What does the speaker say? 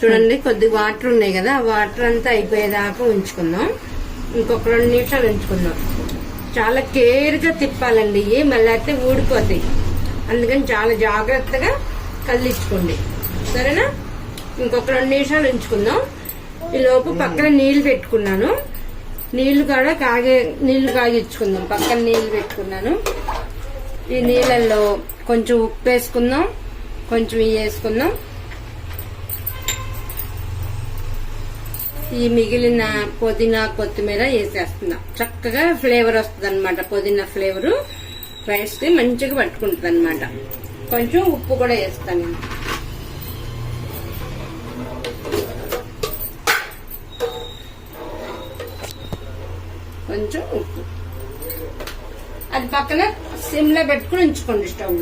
చూడండి కొద్దిగా వాటర్ ఉన్నాయి కదా, ఆ వాటర్ అంతా అయిపోయేదాకా ఉంచుకుందాం. ఇంకొక 2 నిమిషాలు ఉంచుకుందాం. చాలా కేర్గా తిప్పాలండి ఇవి, మళ్ళీ అయితే ఊడిపోతాయి. అందుకని చాలా జాగ్రత్తగా కదిలించుకోండి, సరేనా? ఇంకొక 2 నిమిషాలు ఉంచుకుందాం. ఈ లోపు పక్కన నీళ్లు పెట్టుకున్నాను, నీళ్లు కాగించుకుందాం. పక్కన నీళ్లు పెట్టుకున్నాను. ఈ నీళ్ళల్లో కొంచెం ఉప్పు వేసుకుందాం, కొంచెం ఇవి వేసుకుందాం. ఈ మిగిలిన పుదీనా కొత్తిమీర వేసేస్తున్నాం. చక్కగా ఫ్లేవర్ వస్తుంది అనమాట. పుదీనా ఫ్లేవరు రైస్ కి మంచిగా పట్టుకుంటుంది అనమాట. కొంచెం ఉప్పు కూడా వేస్తాను. కొంచెం ఉప్పు. అది పక్కన సిమ్ లో పెట్టుకుని ఉంచుకోండి స్టవ్.